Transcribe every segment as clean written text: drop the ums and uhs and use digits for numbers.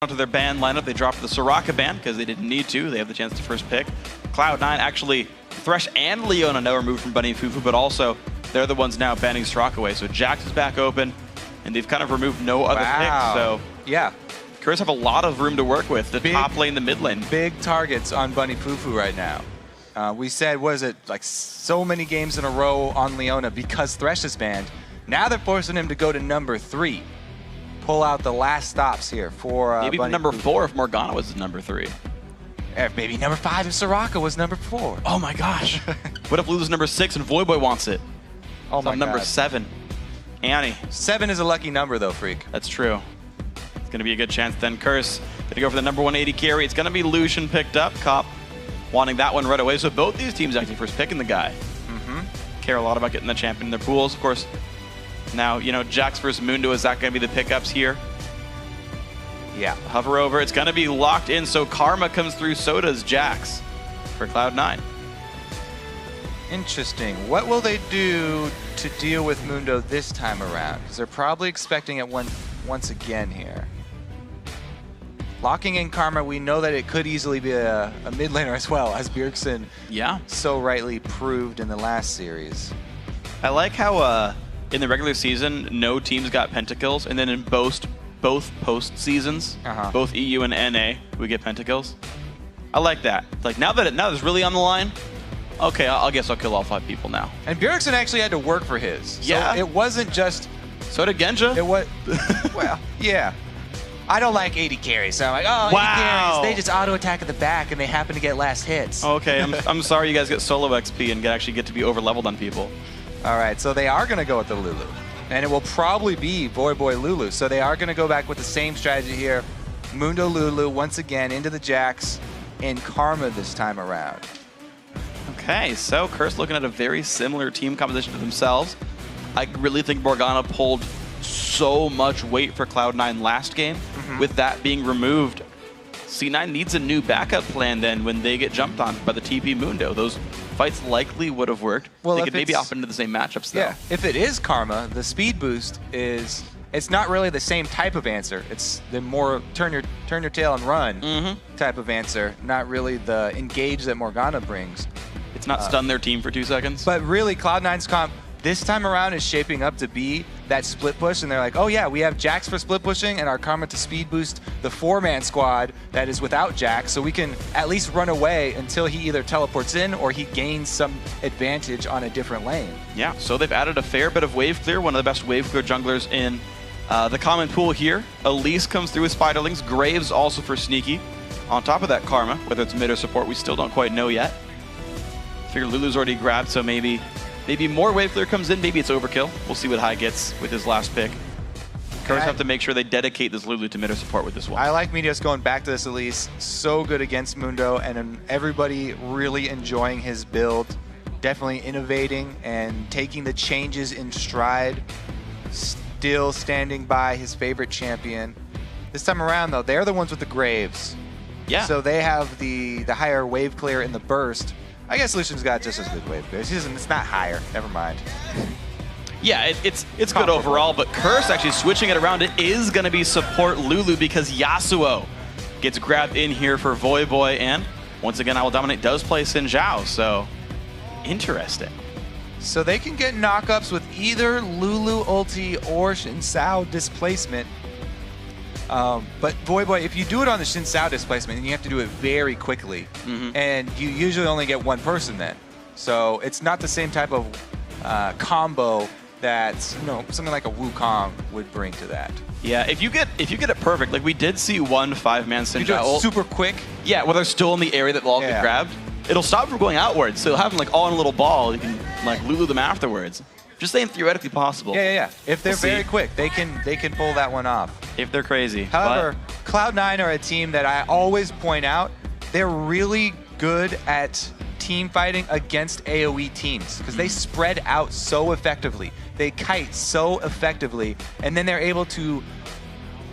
Onto their ban lineup, they dropped the Soraka ban because they didn't need to. They have the chance to first pick. Cloud9 actually, Thresh and Leona now removed from Bunny and Fufu, but also they're the ones now banning Soraka away. So Jax is back open, and they've kind of removed no other picks. So yeah, Curse have a lot of room to work with. The top lane, the mid lane. Big targets on Bunny Fufu right now. We said, what is it, like so many games in a row on Leona because Thresh is banned. Now they're forcing him to go to number 3. Pull out the last stops here for maybe Bunny number Fufu. 4 if Morgana was number 3. Maybe number 5 if Soraka was number 4. Oh my gosh. What if Lulu's number 6 and Voyboy wants it? Oh my god. Number 7. Annie. 7 is a lucky number though, Freak. That's true. It's going to be a good chance then. Curse going to go for the number 180 carry. It's going to be Lucian picked up. Cop wanting that one right away. So both these teams actually first picking the guy. Care a lot about getting the champion in their pools. Of course, now, you know, Jax versus Mundo, is that going to be the pickups here? Yeah. Hover over. It's going to be locked in, so Karma comes through, so does Jax for Cloud9. Interesting. What will they do to deal with Mundo this time around? Because they're probably expecting it once again here. Locking in Karma, we know that it could easily be a mid laner as well, as Bjergsen so rightly proved in the last series. I like how in the regular season, no teams got pentakills, and then in both post seasons, both EU and NA, we get pentakills. I like that. It's like now that it's really on the line, okay, I guess I'll kill all 5 people now. And Bjergsen actually had to work for his. Yeah. So it wasn't just. So did Genja. It was. Well, yeah. I don't like 80 carries, so I'm like, oh, 80 carries, they just auto attack at the back and they happen to get last hits. Okay, I'm sorry you guys get solo XP and actually get to be over leveled on people. All right, so they are going to go with the Lulu. And it will probably be Voyboy Lulu. So they are going to go back with the same strategy here. Mundo Lulu once again into the Jax and Karma this time around. Okay, so Curse looking at a very similar team composition to themselves. I really think Morgana pulled so much weight for Cloud9 last game. With that being removed, C9 needs a new backup plan then when they get jumped on by the TP Mundo. Those fights likely would have worked. Well, they could maybe opt into the same matchups though. Yeah, if it is Karma, the speed boost is, it's not really the same type of answer. It's the more turn your tail and run type of answer, not really the engage that Morgana brings. It's not stun their team for 2 seconds. But really, Cloud9's comp this time around is shaping up to be that split push, and they're like, oh yeah, we have Jax for split pushing and our Karma to speed boost the 4-man squad that is without Jax, so we can at least run away until he either teleports in or he gains some advantage on a different lane. Yeah, so they've added a fair bit of wave clear, one of the best wave clear junglers in the common pool here. Elise comes through with Spiderlings, Graves also for sneaky. On top of that, Karma, whether it's mid or support, we still don't quite know yet. Figure Lulu's already grabbed, so maybe more wave clear comes in, maybe it's overkill. We'll see what High gets with his last pick. Curse have to make sure they dedicate this Lulu to mid or support with this one. I like Meteos going back to this Elise. So good against Mundo, and everybody really enjoying his build. Definitely innovating and taking the changes in stride. Still standing by his favorite champion. This time around, though, they're the ones with the Graves. Yeah. So they have the higher wave clear in the burst. I guess Lucian's got just as good wave clear. It's not higher. Never mind. Yeah, it's good overall, but Curse actually switching it around. It is going to be support Lulu because Yasuo gets grabbed in here for Voyboy, and once again, I Will Dominate does play Xin Zhao, so interesting. So they can get knockups with either Lulu ulti or Xin Zhao displacement. But Voyboy, if you do it on the Xin Zhao displacement, then you have to do it very quickly. And you usually only get one person then. So it's not the same type of combo that something like a Wukong would bring to that. Yeah, if you get it perfect, like we did see one 5-man Xin Zhao ult super quick. Yeah, where they're still in the area that they'll all get grabbed. It'll stop from going outwards, so you'll have them like all in a little ball. You can like Lulu them afterwards. Just saying, theoretically possible. Yeah. If they're very quick, they can pull that one off. If they're crazy. However, Cloud9 are a team that I always point out, they're really good at team fighting against AoE teams because they spread out so effectively. They kite so effectively, and then they're able to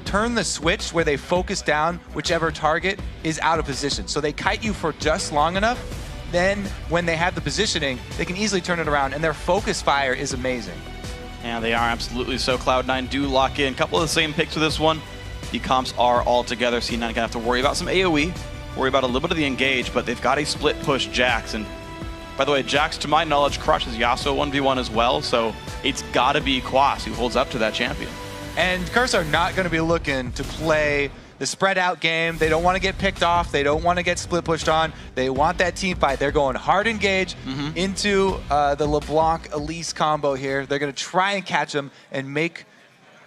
turn the switch where they focus down whichever target is out of position. So they kite you for just long enough. Then, when they have the positioning, they can easily turn it around, and their focus fire is amazing. Yeah, they are absolutely so. Cloud9 do lock in. A couple of the same picks for this one. the comps are all together. C9 gonna have to worry about some AoE, worry about a little bit of the engage, but they've got a split push Jax. And by the way, Jax, to my knowledge, crushes Yasuo 1v1 as well, so it's gotta be Quas who holds up to that champion. And Curse are not going to be looking to play the spread out game. They don't want to get picked off. They don't want to get split pushed on. They want that team fight. They're going hard engage into the LeBlanc Elise combo here. They're going to try and catch them and make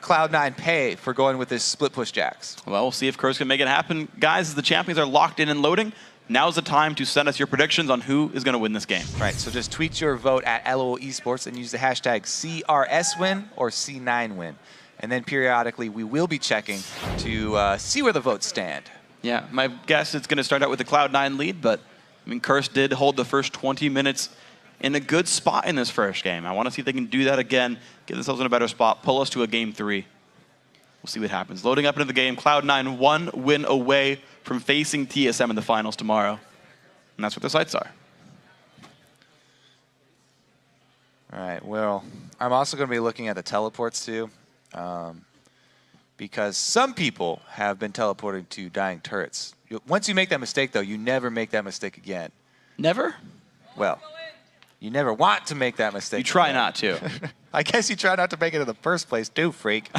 Cloud9 pay for going with this split push Jax. Well, we'll see if Curse can make it happen. Guys, as the champions are locked in and loading, now's the time to send us your predictions on who is going to win this game. Right, so just tweet your vote at LOL Esports and use the hashtag CRSWin or C9Win. And then periodically we will be checking to see where the votes stand. Yeah, my guess it's going to start out with the Cloud9 lead, but I mean, Curse did hold the first 20 minutes in a good spot in this first game. I want to see if they can do that again, get themselves in a better spot, pull us to a game 3. We'll see what happens. Loading up into the game, Cloud9 one win away from facing TSM in the finals tomorrow. And that's what their sights are. All right, well, I'm also going to be looking at the teleports too. Because some people have been teleporting to dying turrets. Once you make that mistake, though, you never make that mistake again. Never? Well, you never want to make that mistake. You try again. not to. I guess you try not to make it in the first place, too, freak.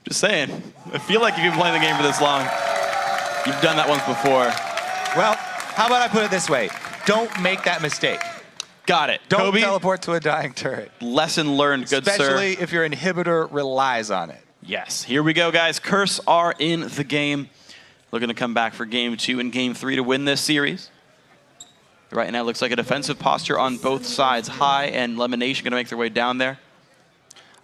Just saying. I feel like if you've been playing the game for this long, you've done that once before. Well, how about I put it this way? Don't make that mistake. Got it. Don't Kobe, teleport to a dying turret. lesson learned, good sir. Especially if your inhibitor relies on it. Yes. Here we go, guys. Curse are in the game. Looking to come back for game 2 and game 3 to win this series. Right now, it looks like a defensive posture on both sides. High and Lemonation going to make their way down there.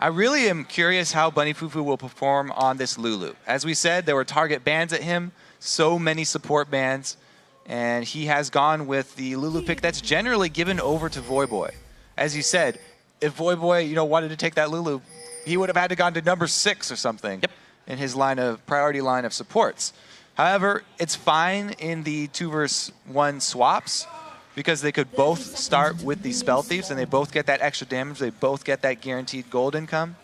I really am curious how Bunny Fufu will perform on this Lulu. As we said, there were target bans at him, so many support bans. And he has gone with the Lulu pick that's generally given over to Voyboy. As you said, if Voyboy, wanted to take that Lulu, he would have had to gone to number 6 or something in his priority line of supports. However, it's fine in the 2v1 swaps because they could both start with the Spell Thieves and they both get that extra damage. They both get that guaranteed gold income.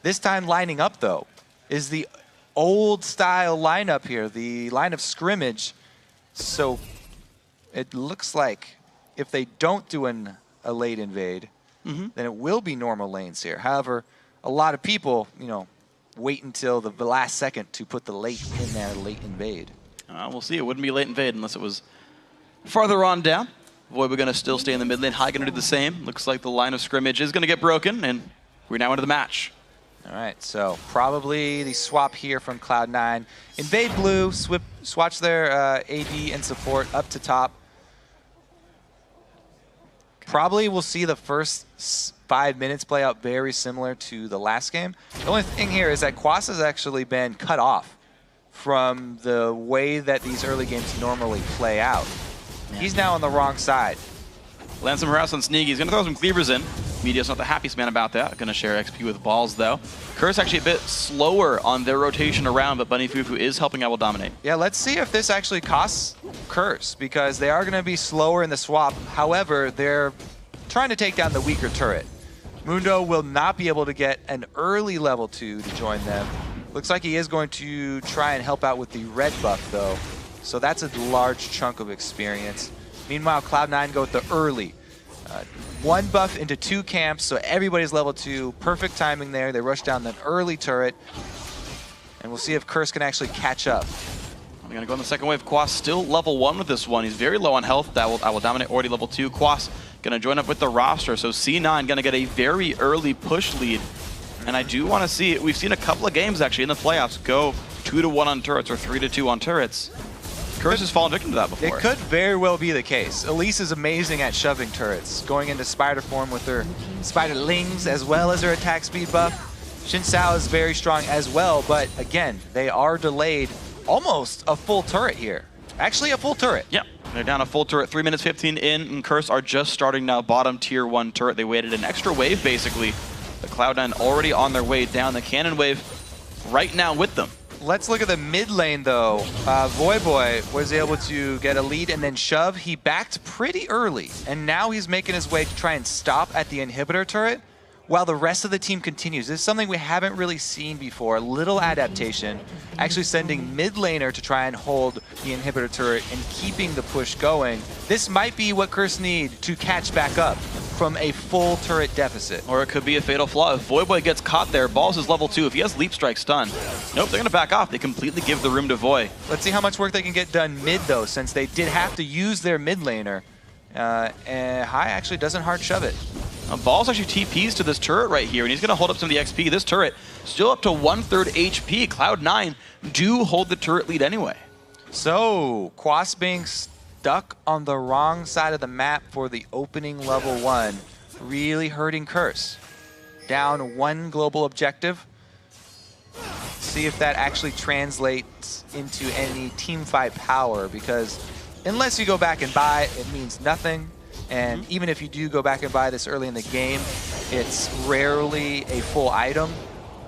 This time lining up, though, is the old style lineup here, the line of scrimmage. So it looks like if they don't do a late invade, then it will be normal lanes here. However, a lot of people, wait until the last second to put the late in there, late invade. We'll see. It wouldn't be late invade unless it was farther on down. Void, we're going to still stay in the mid lane. High going to do the same. Looks like the line of scrimmage is going to get broken, and we're now into the match. All right, so probably the swap here from Cloud9. Invade blue, swatch their AD and support up to top. Probably we'll see the first 5 minutes play out very similar to the last game. The only thing here is that Quas has actually been cut off from the way that these early games normally play out. Yeah. He's now on the wrong side. Land some harass on Sneaky. He's going to throw some cleavers in. Media's not the happiest man about that. Going to share XP with balls, though. Curse actually a bit slower on their rotation around, but Bunny Fufu is helping out with Dominate. Yeah, let's see if this actually costs Curse, because they are going to be slower in the swap. However, they're trying to take down the weaker turret. Mundo will not be able to get an early level 2 to join them. Looks like he is going to try and help out with the red buff, though. So that's a large chunk of experience. Meanwhile, Cloud9 go with the early. 1 buff into 2 camps, so everybody's level 2. Perfect timing there. They rush down the early turret. And we'll see if Curse can actually catch up. I'm going to go in the second wave. Quas still level 1 with this one. He's very low on health. I will dominate already level 2. Quas going to join up with the roster. So C9 going to get a very early push lead. And I do want to see, we've seen a couple of games actually in the playoffs go 2-1 on turrets or 3-2 on turrets. Curse has fallen victim to that before. It could very well be the case. Elise is amazing at shoving turrets, going into spider form with her spiderlings as well as her attack speed buff. Xin Sao is very strong as well, but again, they are delayed almost a full turret here. Actually a full turret. Yep, they're down a full turret, 3 minutes 15 in, and Curse are just starting now bottom tier 1 turret. They waited an extra wave basically. The Cloud9 already on their way down, the cannon wave right now with them. Let's look at the mid lane, though. Voyboy was able to get a lead and then shove. He backed pretty early, and now he's making his way to try and stop at the inhibitor turret. while the rest of the team continues. This is something we haven't really seen before. A little adaptation, actually sending mid laner to try and hold the inhibitor turret and keeping the push going. This might be what Curse need to catch back up from a full turret deficit. Or it could be a fatal flaw. If Voyboy gets caught there, Balls is level 2. If he has Leap Strike stun, nope, they're going to back off. They completely give the room to Voy. Let's see how much work they can get done mid, though, since they did have to use their mid laner. And High actually doesn't hard shove it. Balls actually TPs to this turret right here, and he's going to hold up some of the XP. This turret still up to 1/3 HP. Cloud9 do hold the turret lead anyway. So, Quas being stuck on the wrong side of the map for the opening level 1, really hurting Curse. Down 1 global objective. See if that actually translates into any teamfight power, because unless you go back and buy, it means nothing. And even if you do go back and buy this early in the game, it's rarely a full item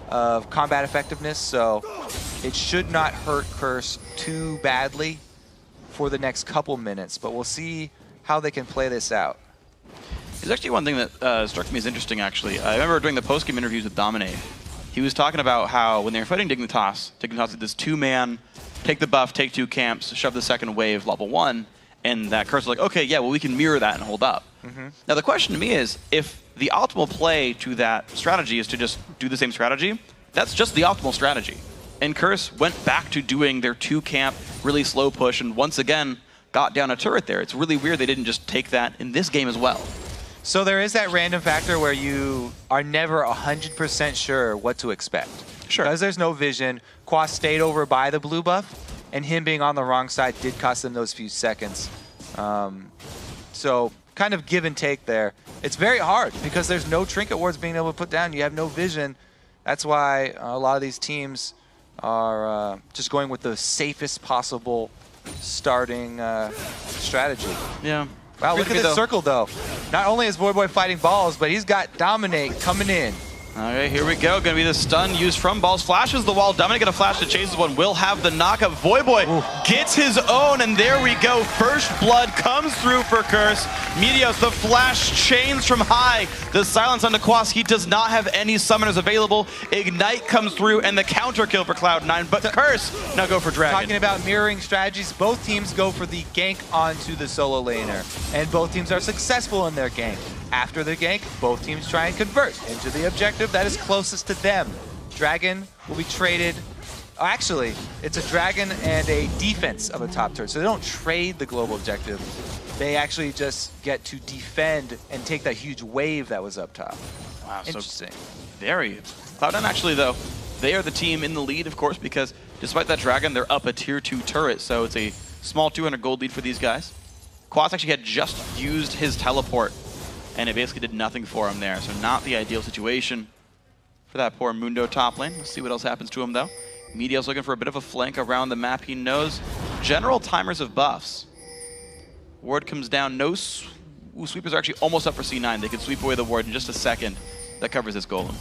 of combat effectiveness, so it should not hurt Curse too badly for the next couple minutes, but we'll see how they can play this out. There's actually one thing that struck me as interesting, actually. I remember doing the post-game interviews with Dominate. He was talking about how when they were fighting Dignitas did this 2-man, take the buff, take 2 camps, shove the second wave level 1, and that Curse was like, okay, yeah, well, we can mirror that and hold up. Now, the question to me is, if the optimal play to that strategy is to just do the same strategy, that's just the optimal strategy. And Curse went back to doing their 2-camp, really slow push, and once again, got down a turret there. It's really weird they didn't just take that in this game as well. So there is that random factor where you are never 100% sure what to expect. Sure. Because there's no vision. Quas stayed over by the blue buff, and him being on the wrong side did cost them those few seconds. So kind of give and take there. It's very hard because there's no trinket wards being able to put down. You have no vision. That's why a lot of these teams are just going with the safest possible starting strategy. Yeah. Wow, look at this circle, though. Not only is Voyboy fighting Balls, but he's got Dominate coming in. All right, here we go. Going to be the stun used from Balls. Flashes the wall. Dominate going to flash to chase this one. Will have the knockup. Voyboy gets his own, and there we go. First blood comes through for Curse. Meteos, the flash chains from High. The silence onto Quas. He does not have any summoners available. Ignite comes through, and the counter kill for Cloud9. But Curse now go for Dragon. Talking about mirroring strategies, both teams go for the gank onto the solo laner, and both teams are successful in their gank. After the gank, both teams try and convert into the objective that is closest to them. Dragon will be traded. Oh, actually, it's a Dragon and a defense of a top turret, so they don't trade the global objective. They actually just get to defend and take that huge wave that was up top. Wow, interesting. So very. Cloud9 actually, though, they are the team in the lead, of course, because despite that Dragon, they're up a tier 2 turret, so it's a small 200 gold lead for these guys. Quas actually had just used his teleport, and it basically did nothing for him there, so not the ideal situation for that poor Mundo top lane. We'll see what else happens to him, though. Meteos looking for a bit of a flank around the map. He knows general timers of buffs. Ward comes down. No sweepers are actually almost up for C9. They can sweep away the ward in just a second. That covers this golem.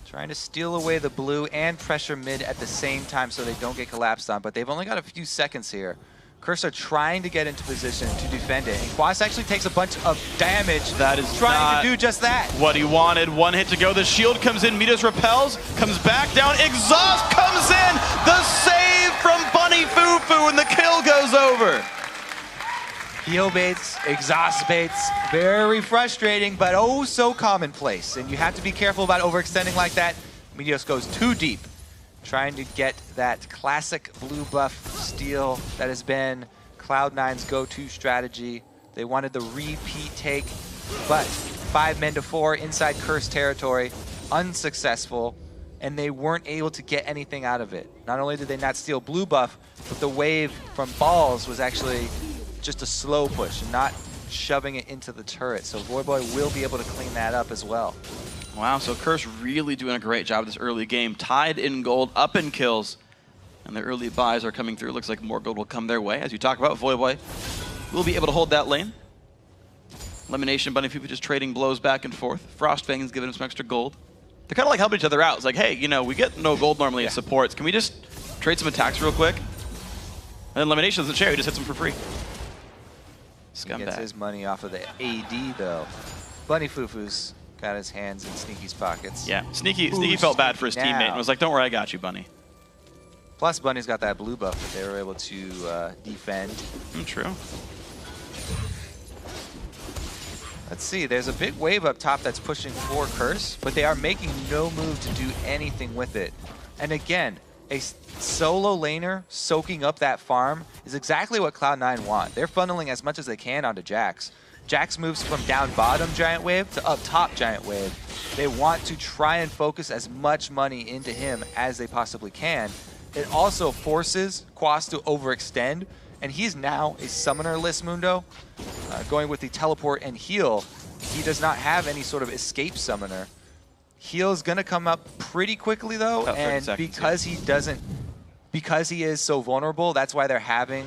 Trying to steal away the blue and pressure mid at the same time so they don't get collapsed on, but they've only got a few seconds here. Curse are trying to get into position to defend it, and Quas actually takes a bunch of damage. That is trying to do just that. What he wanted. 1 hit to go. The shield comes in. Meteos repels, comes back down. Exhaust comes in. The save from Bunny Fufu, and the kill goes over. Heal baits, exhaust baits, very frustrating, but oh so commonplace. And you have to be careful about overextending like that. Meteos goes too deep, trying to get that classic blue buff steal that has been Cloud9's go-to strategy. They wanted the repeat take, but 5 men to 4 inside Curse territory, unsuccessful, and they weren't able to get anything out of it. Not only did they not steal blue buff, but the wave from Balls was actually just a slow push, not shoving it into the turret. So Voyboy will be able to clean that up as well. Wow, so Curse really doing a great job this early game. Tied in gold, up in kills, and the early buys are coming through. Looks like more gold will come their way. As you talk about, Voyboy will be able to hold that lane. Elimination, Bunny Fufu just trading blows back and forth. Frostfang's giving him some extra gold. They're kind of like helping each other out. It's like, hey, you know, we get no gold normally as supports. Can we just trade some attacks real quick? And then Elimination doesn't share, he just hits them for free. He gets his money off of the AD, though. Bunny Fufu's Got his hands in Sneaky's pockets. Yeah, Sneaky felt bad for his teammate and was like, don't worry, I got you, Bunny. Plus, Bunny's got that blue buff that they were able to defend. True. Let's see, there's a big wave up top that's pushing for Curse, but they are making no move to do anything with it. And again, a solo laner soaking up that farm is exactly what Cloud9 want. They're funneling as much as they can onto Jax. Jax moves from down bottom Giant Wave to up top Giant Wave. They want to try and focus as much money into him as they possibly can. It also forces Quas to overextend, and he's now a summoner-less Mundo. Going with the teleport and heal, he does not have any sort of escape summoner. Heal's gonna come up pretty quickly though, and because he is so vulnerable, that's why they're having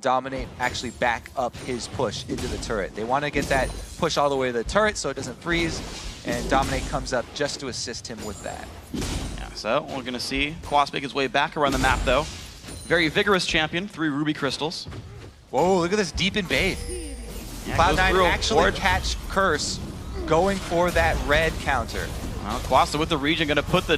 Dominate actually back up his push into the turret. They want to get that push all the way to the turret so it doesn't freeze, and Dominate comes up just to assist him with that. Yeah, so we're gonna see Quas make his way back around the map though. Very vigorous champion, 3 ruby crystals. Whoa, look at this deep invade. Yeah, Cloud9 actually catch Curse going for that red counter. Well, Quasta with the region going to put the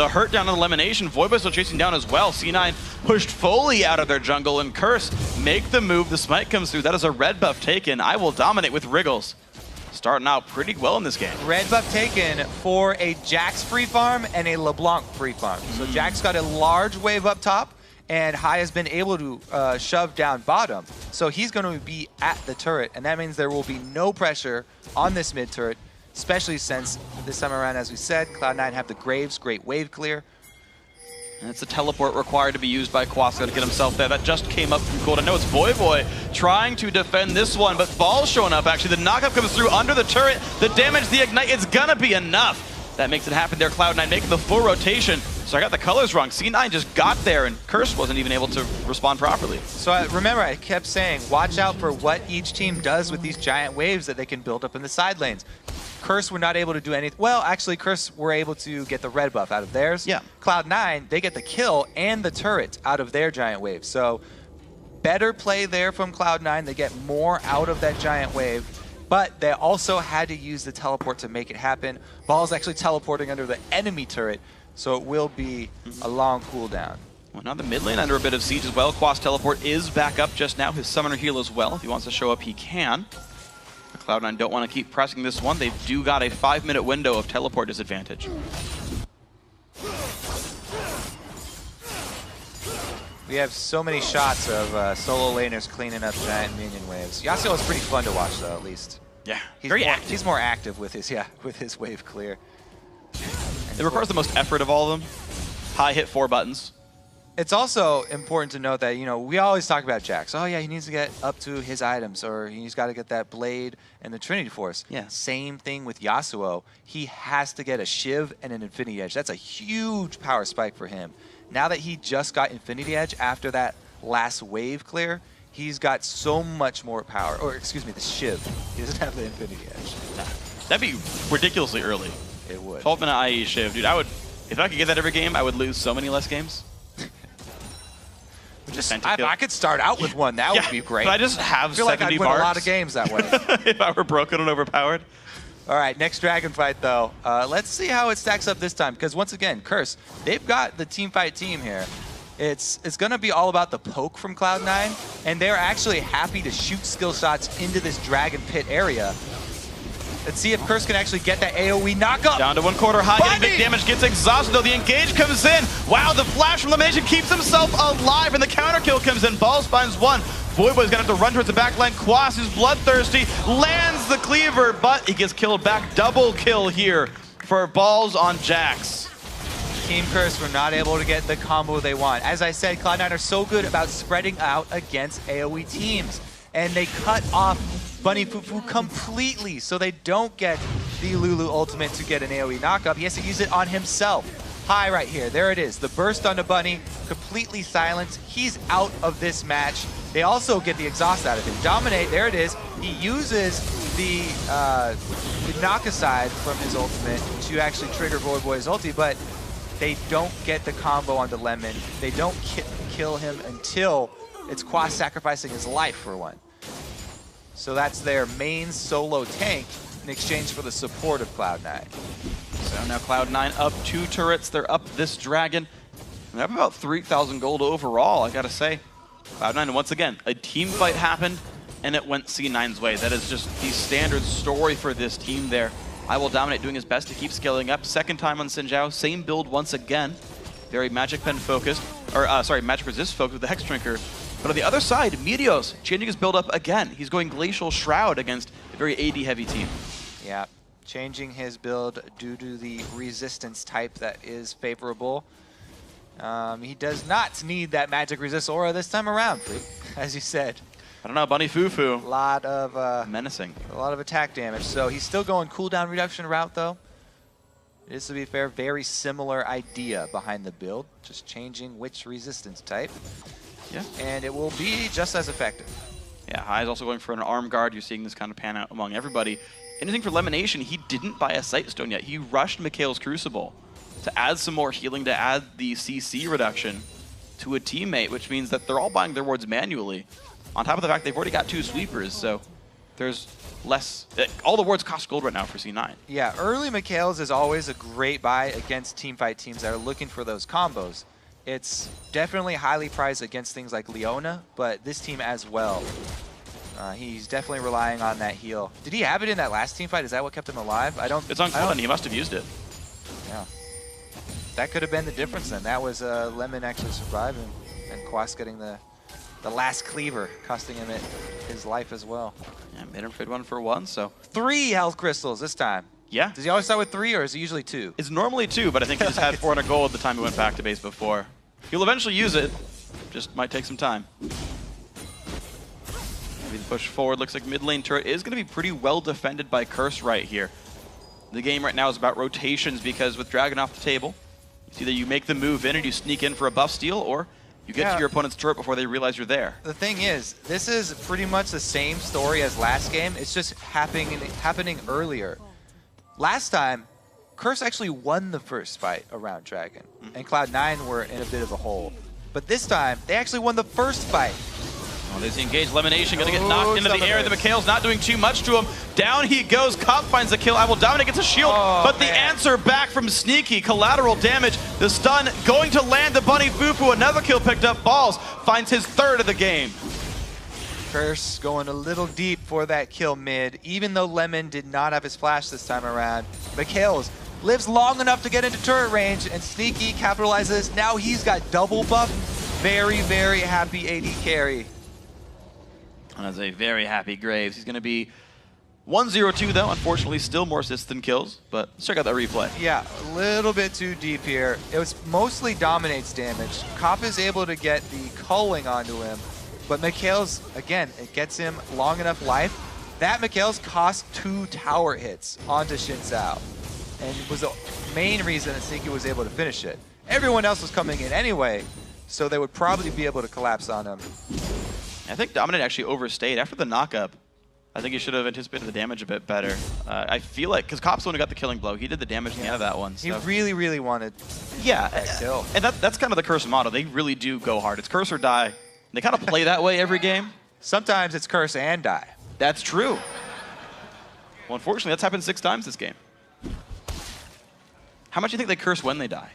hurt down on elimination. Voidboy still chasing down as well. C9 pushed Foley out of their jungle, and Curse make the move. The smite comes through. That is a red buff taken. I will dominate with Wriggles. Starting out pretty well in this game. Red buff taken for a Jax free farm and a LeBlanc free farm. So Jax got a large wave up top, and Hai has been able to shove down bottom. So he's going to be at the turret, and that means there will be no pressure on this mid turret, especially since this time around, as we said, Cloud9 have the Graves, great wave clear. And it's a teleport required to be used by Quasco to get himself there. That just came up from cold. I know it's Voyboy trying to defend this one, but Ball's showing up actually. The knockup comes through under the turret. The damage, the ignite, it's gonna be enough. That makes it happen there. Cloud9 making the full rotation. So I got the colors wrong. C9 just got there, and Curse wasn't even able to respond properly. So remember, I kept saying, watch out for what each team does with these giant waves that they can build up in the side lanes. Curse were not able to do anything. Well, actually, Curse were able to get the red buff out of theirs. Yeah. Cloud9, they get the kill and the turret out of their giant wave. So better play there from Cloud9. They get more out of that giant wave. But they also had to use the teleport to make it happen. Ball's actually teleporting under the enemy turret, so it will be a long cooldown. Well, now the mid lane under a bit of siege as well. Quas teleport is back up just now. His summoner heal as well. If he wants to show up, he can. But Cloud9 don't want to keep pressing this one. They do got a 5-minute window of teleport disadvantage. We have so many shots of solo laners cleaning up giant minion waves. Yasuo is pretty fun to watch, though, at least. Yeah, He's more active with his wave clear. It requires the most effort of all of them. High hit 4 buttons. It's also important to note that, you know, we always talk about Jax. Oh yeah, he needs to get up to his items, or he's got to get that blade and the Trinity Force. Yeah. Same thing with Yasuo. He has to get a Shiv and an Infinity Edge. That's a huge power spike for him. Now that he just got Infinity Edge after that last wave clear, he's got so much more power. Or excuse me, the Shiv. He doesn't have the Infinity Edge. That'd be ridiculously early. It would. 12-minute IE Shiv. Dude, if I could get that every game, I would lose so many less games. If I could start out with one, that would be great. But I just have 70 I feel like I'd win bars. a lot of games that way. If I were broken and overpowered. All right, next dragon fight though. Let's see how it stacks up this time, because once again, Curse, they've got the team fight team here. It's going to be all about the poke from Cloud9, and they're actually happy to shoot skill shots into this dragon pit area. Let's see if Curse can actually get that AoE knockup. Down to 1/4 high, getting big damage, gets exhausted though. The engage comes in. Wow, the flash from elimination keeps himself alive, and the counter kill comes in. Balls finds one. Voyboy's gonna have to run towards the back line. Quas, who's bloodthirsty, lands the cleaver, but he gets killed back. Double kill here for Balls on Jax. Team Curse were not able to get the combo they want. As I said, Cloud9 are so good about spreading out against AoE teams, and they cut off Bunny Fufu completely, so they don't get the Lulu ultimate to get an AoE knockup. He has to use it on himself. High right here, there it is. The burst onto Bunny, completely silenced. He's out of this match. They also get the exhaust out of him. Dominate, there it is. He uses the knock aside from his ultimate to actually trigger Voyboy's ulti, but they don't get the combo onto Lemon. They don't kill him until it's Quas sacrificing his life for one. So that's their main solo tank. in exchange for the support of Cloud9. So now Cloud9 up 2 turrets. They're up this dragon. And they have about 3,000 gold overall, I gotta say. Cloud9, once again, a team fight happened, and it went C9's way. That is just the standard story for this team there. I Will Dominate doing his best to keep scaling up. Second time on Xin Zhao, same build once again. Very Magic Pen focused, or sorry, Magic Resist focused with the Hex Drinker. But on the other side, Meteos changing his build up again. He's going Glacial Shroud against a very AD heavy team. Yeah, changing his build due to the resistance type that is favorable. He does not need that Magic Resist aura this time around, as you said. I don't know, Bunny Fufu. A lot of menacing. A lot of attack damage. So he's still going cooldown reduction route though. It is, to be fair, very similar idea behind the build, just changing which resistance type. Yeah. And it will be just as effective. Yeah, Hai's also going for an arm guard. You're seeing this kind of pan out among everybody. Anything for Lemonation, he didn't buy a Sight Stone yet. He rushed Mikhail's Crucible to add some more healing, to add the CC reduction to a teammate, which means that they're all buying their wards manually. On top of the fact they've already got 2 sweepers, so there's less. All the wards cost gold right now for C9. Yeah, early Mikhail's is always a great buy against teamfight teams that are looking for those combos. It's definitely highly prized against things like Leona, but this team as well. He's definitely relying on that heal. Did he have it in that last teamfight? Is that what kept him alive? It's on cooldown. He must have used it. Yeah. That could have been the difference then. That was Lemon actually surviving and Quas getting the last cleaver, costing him his life as well. Yeah, made him trade 1 for 1, so. 3 health crystals this time. Yeah. Does he always start with 3 or is it usually 2? It's normally 2, but I think he just had 400 gold the time he went back to base before. He'll eventually use it, just might take some time. Maybe the push forward. Looks like mid lane turret is going to be pretty well defended by Curse right here. The game right now is about rotations because with Dragon off the table, it's either you make the move in and you sneak in for a buff steal, or you get to your opponent's turret before they realize you're there. The thing is, this is pretty much the same story as last game. It's just happening earlier. Last time, Curse actually won the first fight around Dragon, and Cloud9 were in a bit of a hole. But this time, they actually won the first fight. Oh, there's the engaged Lemonation, gonna get knocked into the air. The Mikhail's not doing too much to him. Down he goes. Cop finds the kill. I Will Dominate, gets a shield, but the answer back from Sneaky. Collateral damage. The stun going to land the Bunny Fufu. Another kill picked up. Balls finds his 3rd of the game. Curse going a little deep for that kill mid, even though Lemon did not have his flash this time around. Mikhail's lives long enough to get into turret range, and Sneaky capitalizes. Now he's got double buff. Very, very happy AD carry. That's a very happy Graves. He's going to be 1-0-2 though. Unfortunately, still more assists than kills, but let's check out that replay. Yeah, a little bit too deep here. It was mostly Dominate's damage. Cop is able to get the culling onto him, but Mikhail's, again, it gets him long enough life. That Mikhail's cost 2 tower hits onto Xin Zhao, and was the main reason that Sneaky was able to finish it. Everyone else was coming in anyway, so they would probably be able to collapse on him. I think Dominate actually overstayed. After the knockup, I think he should have anticipated the damage a bit better. I feel like, because Cop's the one who got the killing blow, he did the damage in the end of that one. So. He really, really wanted that kill. And that's kind of the Curse motto. They really do go hard. It's Curse or die. They kind of play that way every game. Sometimes it's Curse and die. That's true. Well, unfortunately, that's happened 6 times this game. How much do you think they curse when they die?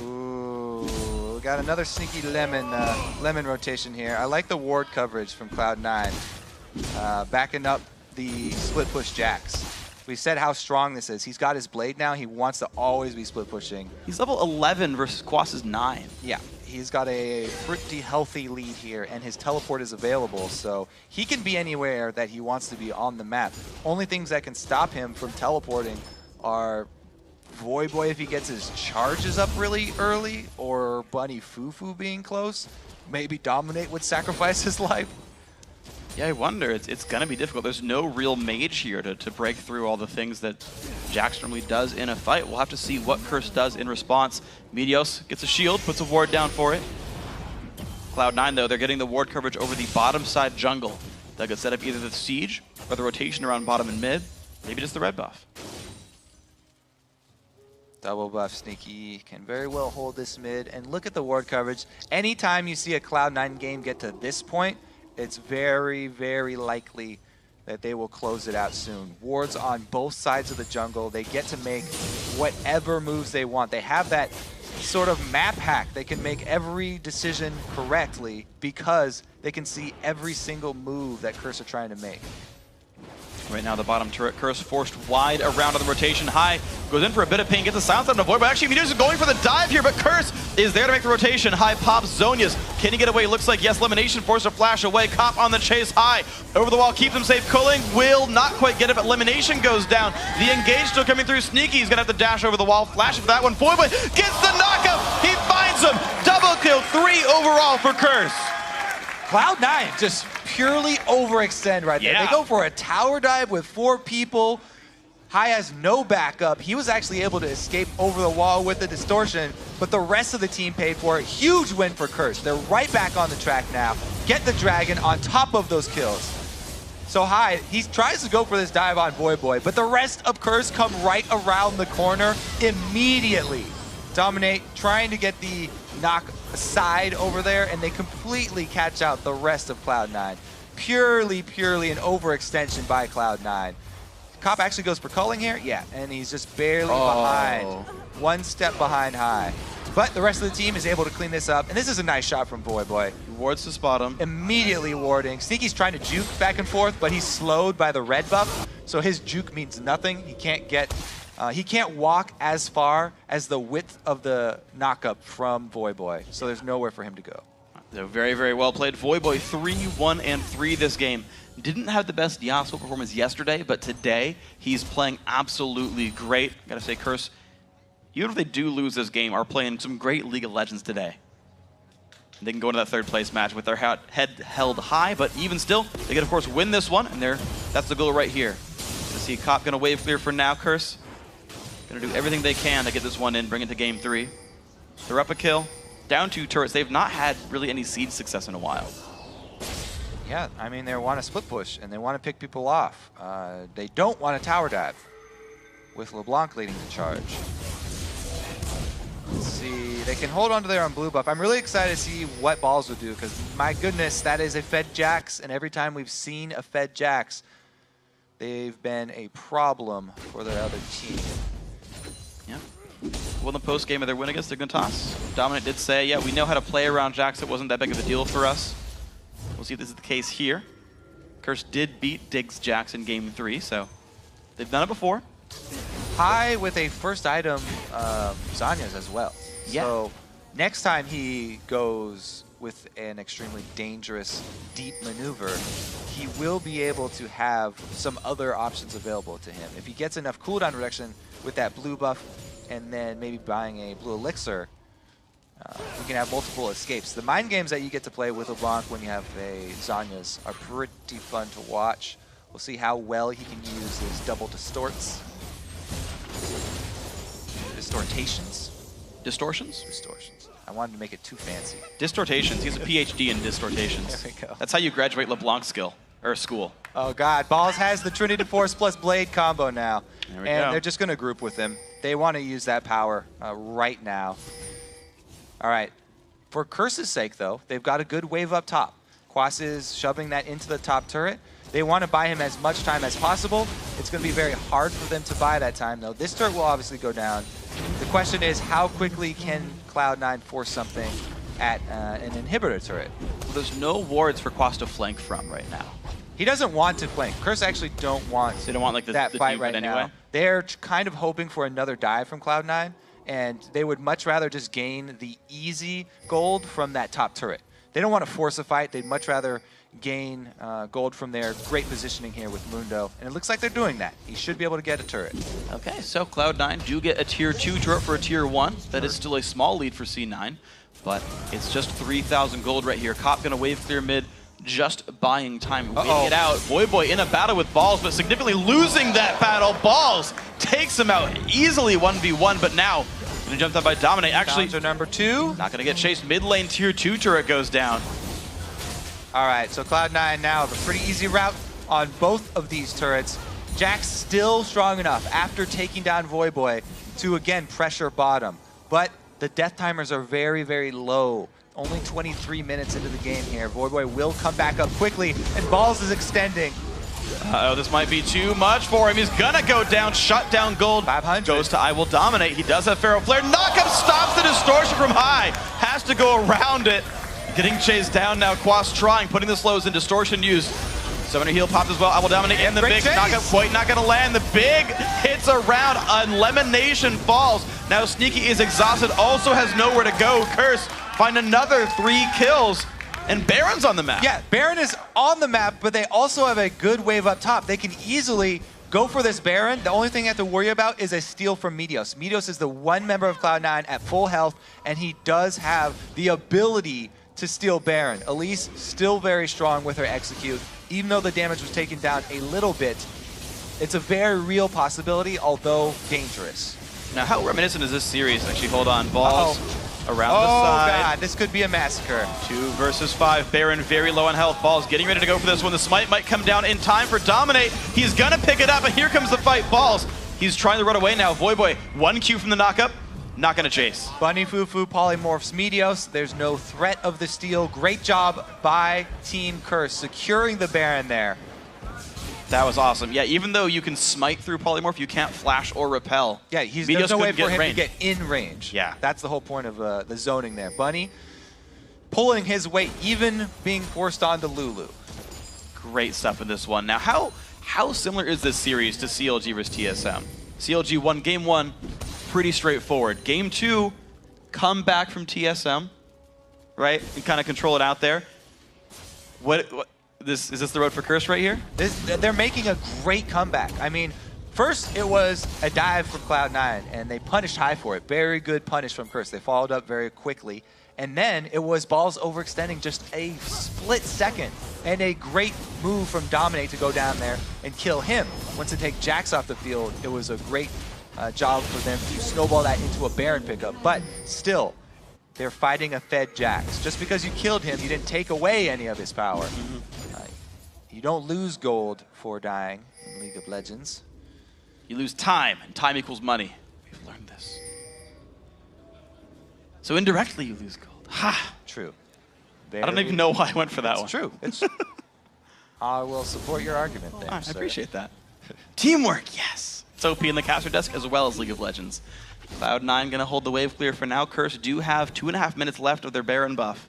Ooh, we got another sneaky lemon rotation here. I like the ward coverage from Cloud9, backing up the split push Jax. We said how strong this is. He's got his blade now. He wants to always be split pushing. He's level 11 versus Quas's 9. Yeah, he's got a pretty healthy lead here, and his teleport is available, so he can be anywhere that he wants to be on the map. Only things that can stop him from teleporting are Voyboy if he gets his charges up really early, or Bunny Fufu being close. Maybe Dominate would sacrifice his life. Yeah, I wonder. It's going to be difficult. There's no real mage here to break through all the things that Jax normally does in a fight. We'll have to see what Curse does in response. Meteos gets a shield, puts a ward down for it. Cloud9, though, they're getting the ward coverage over the bottom side jungle. That could set up either the siege or the rotation around bottom and mid, maybe just the red buff. Double buff Sneaky can very well hold this mid, and look at the ward coverage. Anytime you see a Cloud9 game get to this point, it's very, very likely that they will close it out soon. Wards on both sides of the jungle. They get to make whatever moves they want. They have that sort of map hack. They can make every decision correctly because they can see every single move that Curse are trying to make. Right now, the bottom turret, Curse forced wide around on the rotation. High goes in for a bit of pain, gets the silence out of Void, but actually Meteors is going for the dive here, but Curse is there to make the rotation. High pops Zonia's. Can he get away? Looks like yes, Elimination forced a flash away. Cop on the chase. High over the wall, keeps him safe. Culling will not quite get it, but Elimination goes down. The engage still coming through. Sneaky, he's gonna have to dash over the wall. Flash for that one. Void gets the knockup. He finds him. Double kill, 3 overall for Curse. Cloud9 just purely overextend right there. Yeah. They go for a tower dive with 4 people. High has no backup. He was actually able to escape over the wall with the distortion, but the rest of the team paid for it. Huge win for Curse. They're right back on the track now. Get the dragon on top of those kills. So High, he tries to go for this dive on Void, but the rest of Curse come right around the corner immediately. Dominate, trying to get the knock aside over there, and they completely catch out the rest of Cloud9. Purely an overextension by Cloud9. Cop actually goes for culling here, yeah, and he's just barely behind. 1 step behind High. But the rest of the team is able to clean this up, and this is a nice shot from Void. Wards to spot him. Immediately warding. Sneaky's trying to juke back and forth, but he's slowed by the red buff, so his juke means nothing. He can't walk as far as the width of the knockup from Void, so there's nowhere for him to go. So very well played. Void 3-1-3 this game. Didn't have the best Yasuo performance yesterday, but today he's playing absolutely great. Gotta say, Curse, even if they do lose this game, are playing some great League of Legends today. They can go into that 3rd place match with their head held high, but even still, they can of course win this one, and that's the goal right here. Gonna see Cop gonna wave clear for now, Curse. Gonna do everything they can to get this one in, bring it to game 3. They're up a kill, down 2 turrets. They've not had really any siege success in a while. Yeah, I mean, they want to split push, and they want to pick people off. They don't want a tower dive, with LeBlanc leading the charge. Let's see, they can hold on to their own blue buff. I'm really excited to see what Balls will do, because my goodness, that is a Fed Jax, and every time we've seen a Fed Jax, they've been a problem for their other team. Yeah. Well, in the post game of their win against Dignitas, Dominant did say, yeah, we know how to play around Jax. It wasn't that big of a deal for us. We'll see if this is the case here. Curse did beat Diggs Jax in game 3, so they've done it before. High with a first item, Zanya's as well. Yeah. So next time he goes with an extremely dangerous deep maneuver, he will be able to have some other options available to him. If he gets enough cooldown reduction with that blue buff, and then maybe buying a blue elixir, you can have multiple escapes. The mind games that you get to play with LeBlanc when you have a Zanya's are pretty fun to watch. We'll see how well he can use his double distorts. Distortations. Distortions? Distortions. I wanted to make it too fancy. Distortations. He's a PhD in distortations. There we go. That's how you graduate LeBlanc school. Oh God, Balls has the Trinity Force plus Blade combo now. There we and go. They're just going to group with him. They want to use that power right now. All right. For Curse's sake, though, they've got a good wave up top. Quas is shoving that into the top turret. They want to buy him as much time as possible. It's going to be very hard for them to buy that time, though. This turret will obviously go down. The question is, how quickly can Cloud9 force something at an inhibitor turret? Well, there's no wards for Quas to flank from right now. He doesn't want to flank. Curse actually don't want They don't want like that the fight team right anyway. now. They're kind of hoping for another dive from Cloud9, and they would much rather just gain the easy gold from that top turret. They don't want to force a fight. They'd much rather gain gold from their great positioning here with Mundo, and it looks like they're doing that. He should be able to get a turret. Okay, so Cloud9 do get a tier 2 turret for a tier 1. That is still a small lead for C9, but it's just 3,000 gold right here. Cop gonna wave clear mid, just buying time, waiting it out. Void in a battle with Balls, but significantly losing that battle. Balls takes him out easily 1v1, but now gonna jump up by Dominate. Actually, Counter number 2. not gonna get chased. Mid lane tier 2 turret goes down. All right, so Cloud9 now have a pretty easy route on both of these turrets. Jax still strong enough after taking down Void to again pressure bottom, but the death timers are very low. Only 23 minutes into the game here. Void will come back up quickly, and Balls is extending. Uh-oh, this might be too much for him. He's gonna go down. Shut down gold. 500. Goes to I Will Dominate. He does have Pharaoh Flare. Knockup stops the distortion from high. Has to go around it. Getting chased down now. Quas trying, putting the slows in distortion use. Summoner heal popped as well. I Will Dominate and the big knockup quite not gonna land. The big hits around. Elimination falls. Now Sneaky is exhausted. Also has nowhere to go. Curse find another 3 kills. And Baron's on the map. Yeah, Baron is on the map, but they also have a good wave up top. They can easily go for this Baron. The only thing they have to worry about is a steal from Meteos. Meteos is the one member of Cloud9 at full health, and he does have the ability to steal Baron. Elise still very strong with her execute. Even though the damage was taken down a little bit, it's a very real possibility, although dangerous. Now, how reminiscent is this series? Actually, hold on. Balls around the side. Oh, God, this could be a massacre. 2 versus 5. Baron very low on health. Balls getting ready to go for this one. The smite might come down in time for Dominate. He's going to pick it up, and here comes the fight. Balls. He's trying to run away now. Voyboy, 1 Q from the knockup. Not going to chase. Bunny Fufu polymorphs Meteos. There's no threat of the steal. Great job by Team Curse securing the Baron there. That was awesome. Yeah, even though you can smite through polymorph, you can't flash or repel. Yeah, there's no way for him to get in range. Yeah. That's the whole point of the zoning there. Bunny pulling his weight, even being forced onto Lulu. Great stuff in this one. Now, how similar is this series to CLG versus TSM? CLG won game 1, pretty straightforward. Game 2, come back from TSM, right? And kind of control it out there. Is this the road for Curse right here? They're making a great comeback. I mean, first it was a dive from Cloud9, and they punished high for it. Very good punish from Curse. They followed up very quickly. And then it was Balls overextending just a split second, and a great move from Dominate to go down there and kill him. Once they take Jax off the field, it was a great job for them to snowball that into a Baron pickup. But still, they're fighting a fed Jax. Just because you killed him, you didn't take away any of his power. You don't lose gold for dying in League of Legends. You lose time, and time equals money. We've learned this. So indirectly, you lose gold. Ha! True. I don't even know why I went for that one. It's true. I will support your argument there. I appreciate that. Teamwork, yes. It's OP in the caster desk as well as League of Legends. Cloud9 gonna hold the wave clear for now. Curse do have 2.5 minutes left of their Baron buff.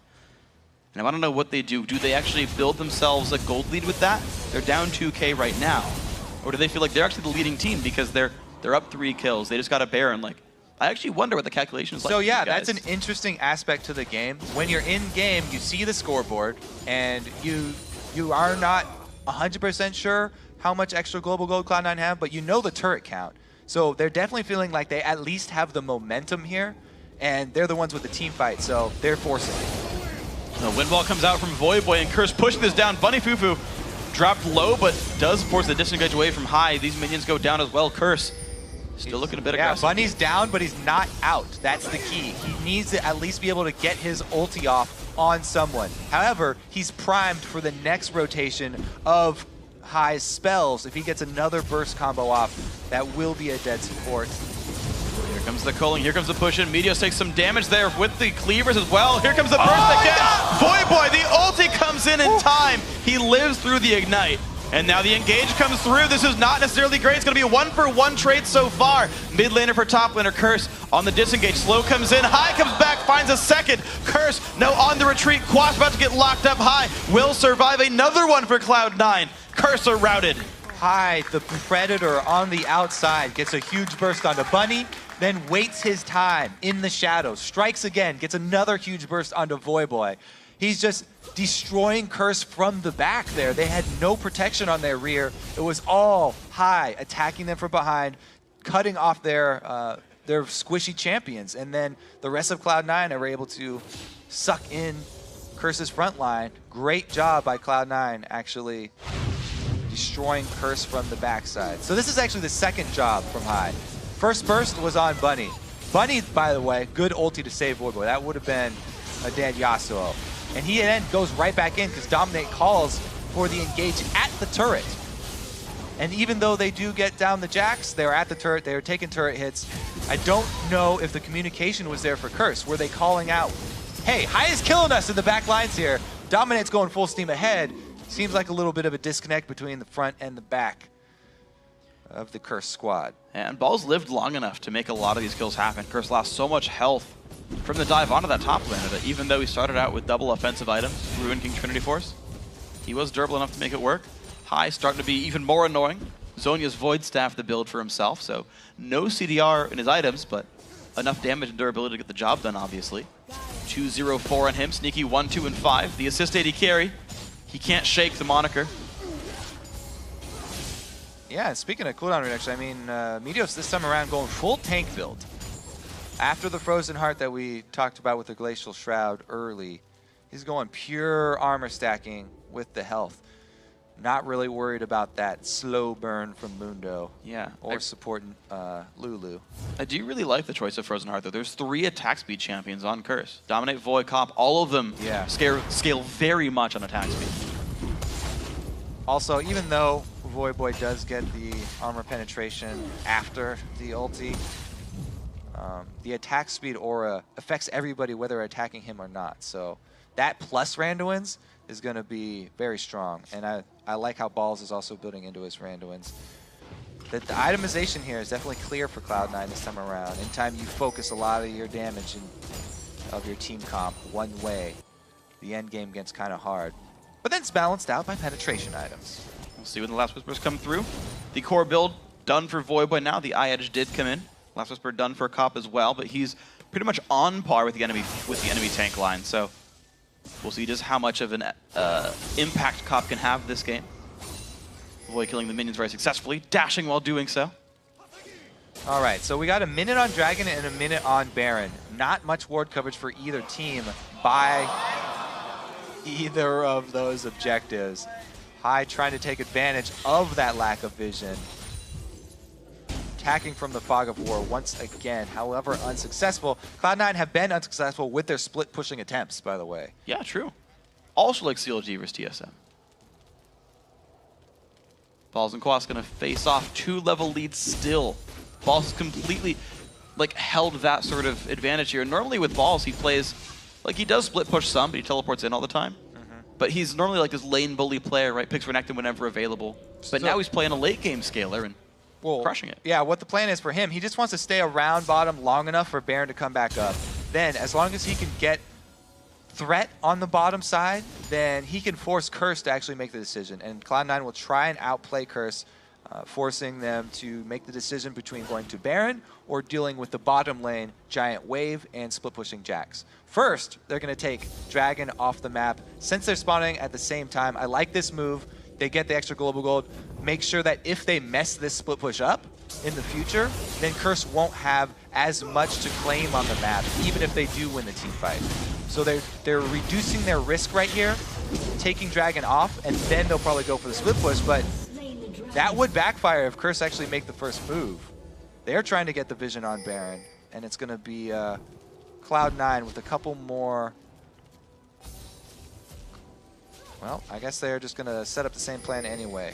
And I don't know what they do. Do they actually build themselves a gold lead with that? They're down 2K right now. Or do they feel like they're actually the leading team because they're up 3 kills? They just got a Baron. Like, I actually wonder what the calculation is like. So yeah, that's an interesting aspect to the game. When you're in game, you see the scoreboard, and you are not 100% sure how much extra global gold Cloud9 have, but you know the turret count. So they're definitely feeling like they at least have the momentum here, and they're the ones with the team fight, so they're forcing it. The wind ball comes out from Voyboy, and Curse pushing this down. Bunny Fufu dropped low, but does force the disengage away from high. These minions go down as well. Curse still looking a bit aggressive. Yeah, Bunny's down, but he's not out. That's the key. He needs to at least be able to get his ulti off on someone. However, he's primed for the next rotation of High's spells. If he gets another burst combo off, that will be a dead support. Here comes the culling, here comes the push in. Meteos takes some damage there with the cleavers as well. Here comes the burst again. Voyboy, the ulti comes in time. He lives through the ignite. And now the engage comes through. This is not necessarily great. It's going to be a 1-for-1 trade so far. Mid laner for top laner. Curse on the disengage. Slow comes in. High comes back, finds a second. Curse now on the retreat. Quas about to get locked up. High will survive another one for Cloud9. Curse are routed. High, the Predator on the outside, gets a huge burst onto Bunny, then waits his time in the shadows. Strikes again, gets another huge burst onto Voyboy. He's just destroying Curse from the back there. They had no protection on their rear. It was all High attacking them from behind, cutting off their squishy champions. And then the rest of Cloud9 are able to suck in Curse's front line. Great job by Cloud9, actually destroying Curse from the backside. So this is actually the second job from High. First burst was on Bunny. Bunny, by the way, good ulti to save Voyboy. That would have been a dead Yasuo. And he then goes right back in because Dominate calls for the engage at the turret. And even though they do get down the Jax, they're at the turret, they're taking turret hits. I don't know if the communication was there for Curse. Were they calling out, hey, High is killing us in the back lines here. Dominate's going full steam ahead. Seems like a little bit of a disconnect between the front and the back of the Curse squad. And Balls lived long enough to make a lot of these kills happen. Curse lost so much health from the dive onto that top lane that even though he started out with double offensive items, Ruin King Trinity Force, he was durable enough to make it work. High starting to be even more annoying. Zhonya's Void Staff the build for himself, so no CDR in his items, but enough damage and durability to get the job done, obviously. 2-0-4 on him, Sneaky 1, 2, and 5. The assist AD carry, he can't shake the moniker. Yeah, speaking of cooldown reduction, I mean, Meteos this time around going full tank build. After the Frozen Heart that we talked about with the Glacial Shroud early, he's going pure armor stacking with the health. Not really worried about that slow burn from Mundo. Yeah. Or supporting Lulu. I do really like the choice of Frozen Heart, though. There's 3 attack speed champions on Curse. Dominate, Void, Comp, all of them scale very much on attack speed. Also, even though Void Boy does get the armor penetration after the ulti, the attack speed aura affects everybody whether attacking him or not. So that plus Randuin's is going to be very strong. And I like how Balls is also building into his Randuin's. The itemization here is definitely clear for Cloud9 this time around. Anytime you focus a lot of your damage of your team comp one way, the end game gets kind of hard. But then it's balanced out by penetration items. We'll see when the Last Whispers come through. The core build done for Voidboy now. The Eye Edge did come in. Last Whisper done for Cop as well, but he's pretty much on par with the enemy tank line. So we'll see just how much of an impact Cop can have this game. Void killing the minions very successfully, dashing while doing so. All right, so we got a minute on Dragon and a minute on Baron. Not much ward coverage for either team by either of those objectives. High trying to take advantage of that lack of vision. Attacking from the Fog of War once again, however unsuccessful. Cloud9 have been unsuccessful with their split pushing attempts, by the way. Yeah, true. Also like CLG versus TSM. Balls and Quas gonna face off 2-level leads still. Balls has completely held that sort of advantage here. Normally with Balls, he plays, he does split push some, but he teleports in all the time. But he's normally this lane bully player, right? Picks Renekton whenever available. But now he's playing a late game scaler and crushing it. Yeah, what the plan is for him, he just wants to stay around bottom long enough for Baron to come back up. Then, as long as he can get threat on the bottom side, then he can force Curse to actually make the decision. And Cloud9 will try and outplay Curse, forcing them to make the decision between going to Baron or dealing with the bottom lane Giant Wave and split pushing Jax. First, they're going to take Dragon off the map. Since they're spawning at the same time, I like this move. They get the extra global gold. Make sure that if they mess this split push up in the future, then Curse won't have as much to claim on the map, even if they do win the team fight. So they're reducing their risk right here, taking Dragon off, and then they'll probably go for the split push, but that would backfire if Curse actually make the first move. They're trying to get the vision on Baron, and it's going to be Cloud9 with a couple more. Well, I guess they're just going to set up the same plan anyway.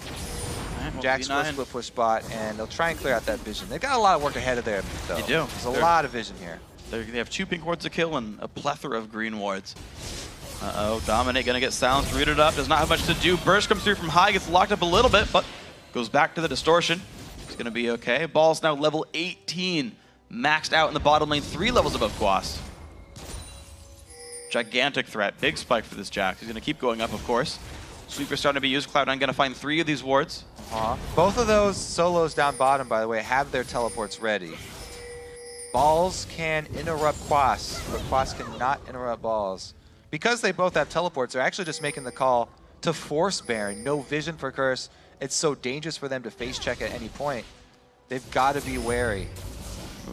Jax will split push bot, and they'll try and clear out that vision. They've got a lot of work ahead of them, though. They do. There's a lot of vision here. They have 2 pink wards to kill and a plethora of green wards. Uh-oh, Dominate gonna get silenced, rooted up, does not have much to do. Burst comes through from High, gets locked up a little bit, but goes back to the distortion. It's gonna be okay. Ball's now level 18, maxed out in the bottom lane, 3 levels above Quas. Gigantic threat, big spike for this Jax. He's gonna keep going up, of course. Sweeper starting to be used. Cloud9 gonna find 3 of these wards. Both of those solos down bottom, by the way, have their teleports ready. Balls can interrupt Quas, but Quas cannot interrupt Balls. Because they both have teleports, they're actually just making the call to force Baron. No vision for Curse. It's so dangerous for them to face check at any point. They've got to be wary.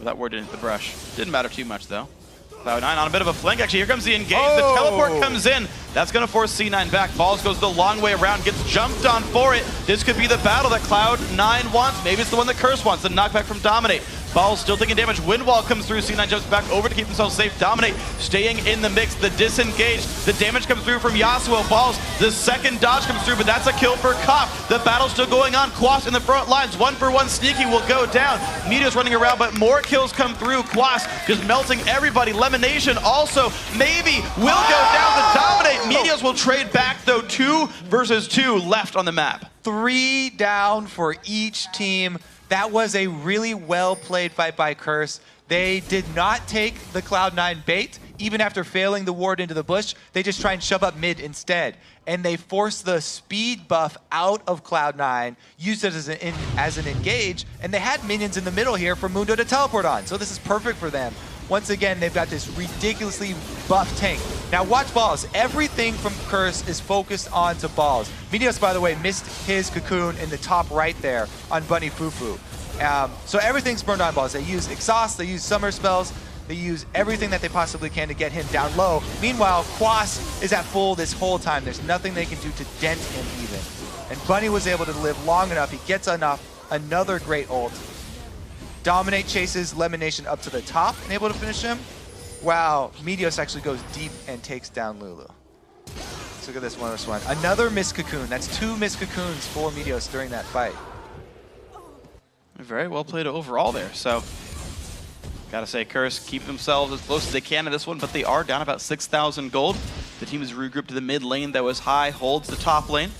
That ward didn't hit the brush. Didn't matter too much, though. Cloud9 on a bit of a flank. Actually, here comes the engage. The teleport comes in. That's going to force C9 back. Balls goes the long way around, gets jumped on for it. This could be the battle that Cloud9 wants. Maybe it's the one that Curse wants. The knockback from Dominate. Balls still taking damage. Wind Wall comes through. C9 jumps back over to keep themselves safe. Dominate staying in the mix. The disengage. The damage comes through from Yasuo. Balls. The second dodge comes through, but that's a kill for Cop. The battle's still going on. Quas in the front lines. 1-for-1 Sneaky will go down. Meteor's running around, but more kills come through. Quas just melting everybody. Lemonation also maybe will go down to dominate. Meteors will trade back, though. 2 versus 2 left on the map. 3 down for each team. That was a really well-played fight by Curse. They did not take the Cloud9 bait. Even after failing the ward into the bush, they just try and shove up mid instead. And they force the speed buff out of Cloud9, used it as an engage, and they had minions in the middle here for Mundo to teleport on. So this is perfect for them. Once again, they've got this ridiculously buff tank. Now watch Balls. Everything from Curse is focused onto Balls. Meteos, by the way, missed his cocoon in the top right there on Bunny Fufu. So everything's burned on Balls. They use exhaust, they use summer spells, they use everything that they possibly can to get him down low. Meanwhile, Quas is at full this whole time. There's nothing they can do to dent him even. And Bunny was able to live long enough. He gets another great ult. Dominate chases Lemonation up to the top and able to finish him. Wow, Meteos actually goes deep and takes down Lulu. Let's look at this one. Another missed cocoon. That's 2 missed cocoons for Meteos during that fight. Very well played overall there. So, gotta say, Curse keep themselves as close as they can to this one, but they are down about 6,000 gold. The team is regrouped to the mid lane that was high, holds the top lane.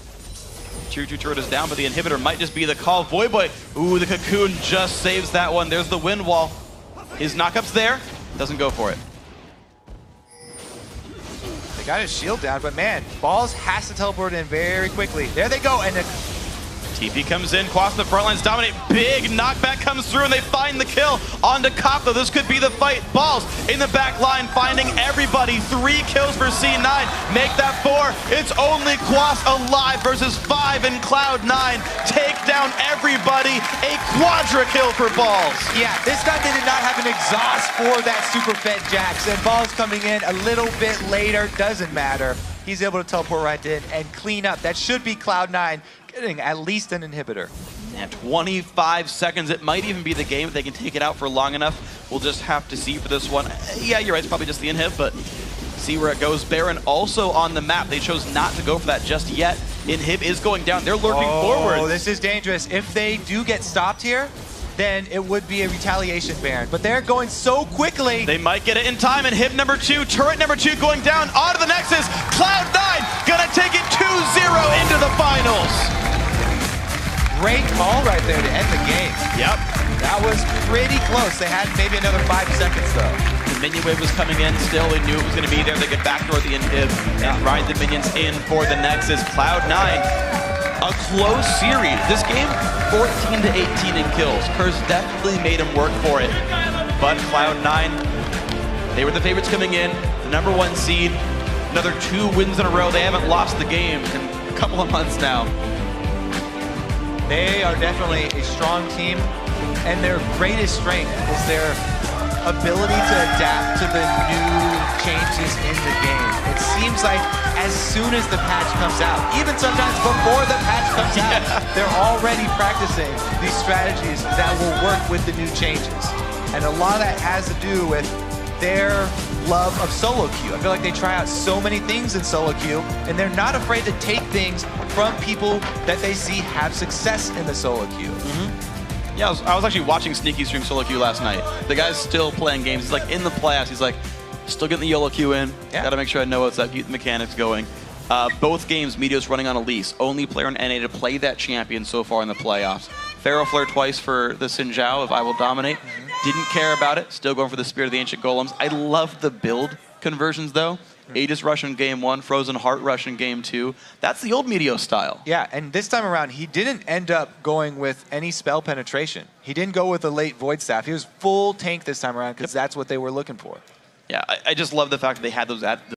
Tier 2 turret is down, but the inhibitor might just be the call. Voyboy, ooh, the cocoon just saves that one. There's the wind wall. His knockup's there, doesn't go for it. They got his shield down, but man, Balls has to teleport in very quickly. There they go, and TP comes in, Quas in the front lines dominate. Big knockback comes through, and they find the kill onto Cop, though. This could be the fight. Balls in the back line, finding everybody. 3 kills for C9. Make that 4. It's only Quas alive versus 5 in Cloud9. Take down everybody. A quadra kill for Balls. Yeah, this time they did not have an exhaust for that super fed Jax, and Balls coming in a little bit later. Doesn't matter. He's able to teleport right in and clean up. That should be Cloud9 getting at least an inhibitor. And 25 seconds. It might even be the game if they can take it out for long enough. We'll just have to see for this one. Yeah, you're right. It's probably just the inhib, but see where it goes. Baron also on the map. They chose not to go for that just yet. Inhib is going down. They're lurking forward. Oh, this is dangerous. If they do get stopped here, then it would be a retaliation Baron. But they're going so quickly. They might get it in time. And hit number 2, turret number 2 going down onto the Nexus. Cloud9 gonna take it 2-0 into the finals. Great call right there to end the game. Yep. That was pretty close. They had maybe another 5 seconds though. The minion wave was coming in still. They knew it was going to be there. They get backdoor the inhib and ride the minions in for the Nexus. Cloud9, a close series. This game, 14 to 18 in kills. Curse definitely made him work for it. But Cloud9, they were the favorites coming in. The #1 seed. Another 2 wins in a row. They haven't lost the game in a couple of months now. They are definitely a strong team, and their greatest strength is their ability to adapt to the new changes in the game. It seems like as soon as the patch comes out, even sometimes before the patch comes out, they're already practicing these strategies that will work with the new changes. And a lot of that has to do with their love of solo queue. I feel like they try out so many things in solo queue, and they're not afraid to take things from people that they see have success in the solo queue. Yeah, I was actually watching Sneaky stream solo queue last night. The guy's still playing games. He's like in the playoffs. He's like, still getting the YOLO queue in. Yeah. Gotta make sure I know what's up, keep the mechanics going. Both games, Meteos running on Elise. Only player in NA to play that champion so far in the playoffs. Pharaoh Flare twice for the Xin Zhao of I Will Dominate. Didn't care about it. Still going for the Spirit of the Ancient Golems. I love the build conversions though. Aegis Rush in game 1, Frozen Heart Rush in game 2. That's the old Meteos style. Yeah, and this time around, he didn't end up going with any spell penetration. He didn't go with a late Void Staff. He was full tank this time around because that's what they were looking for. Yeah, I just love the fact that they had those